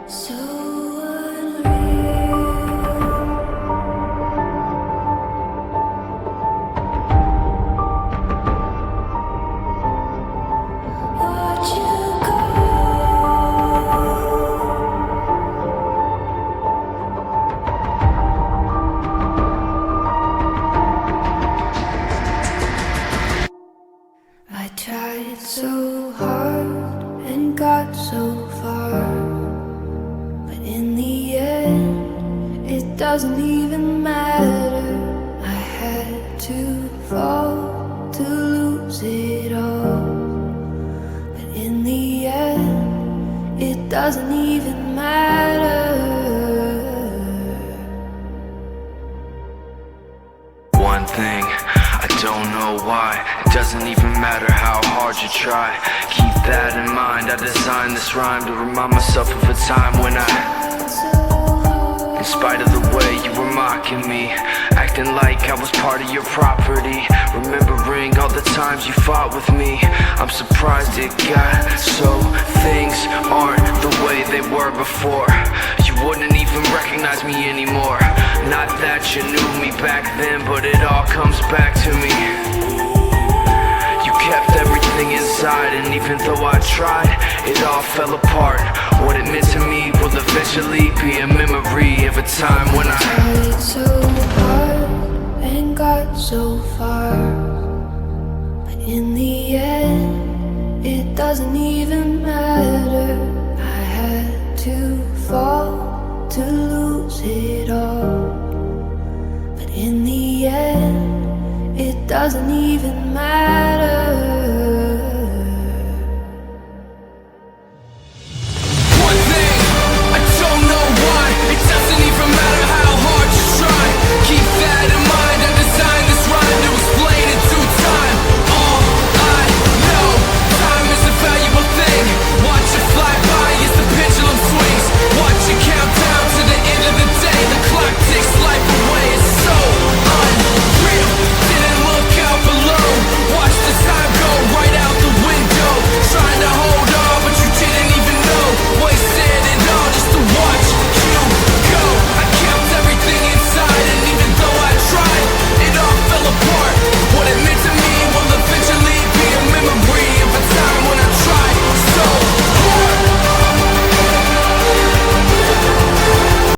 So unreal. Watch you go. I tried so hard and got so far, but in the end, it doesn't even matter. I had to fall to lose it all, but in the end, it doesn't even matter. One thing, I don't know why. It doesn't even matter how hard you try. Keep that in mind. I designed this rhyme to remind myself of a time when in spite of the way you were mocking me, acting like I was part of your property, remembering all the times you fought with me, I'm surprised it got so things aren't the way they were before. You wouldn't even recognize me anymore. Not that you knew me back then, but it all comes back to me. You kept everything inside, and even though I tried, it all fell apart. What it meant to me will eventually be a memory of a time when I tried so hard and got so far, but in the end, it doesn't even matter. I had to fall to lose it all, but in the end, it doesn't even matter.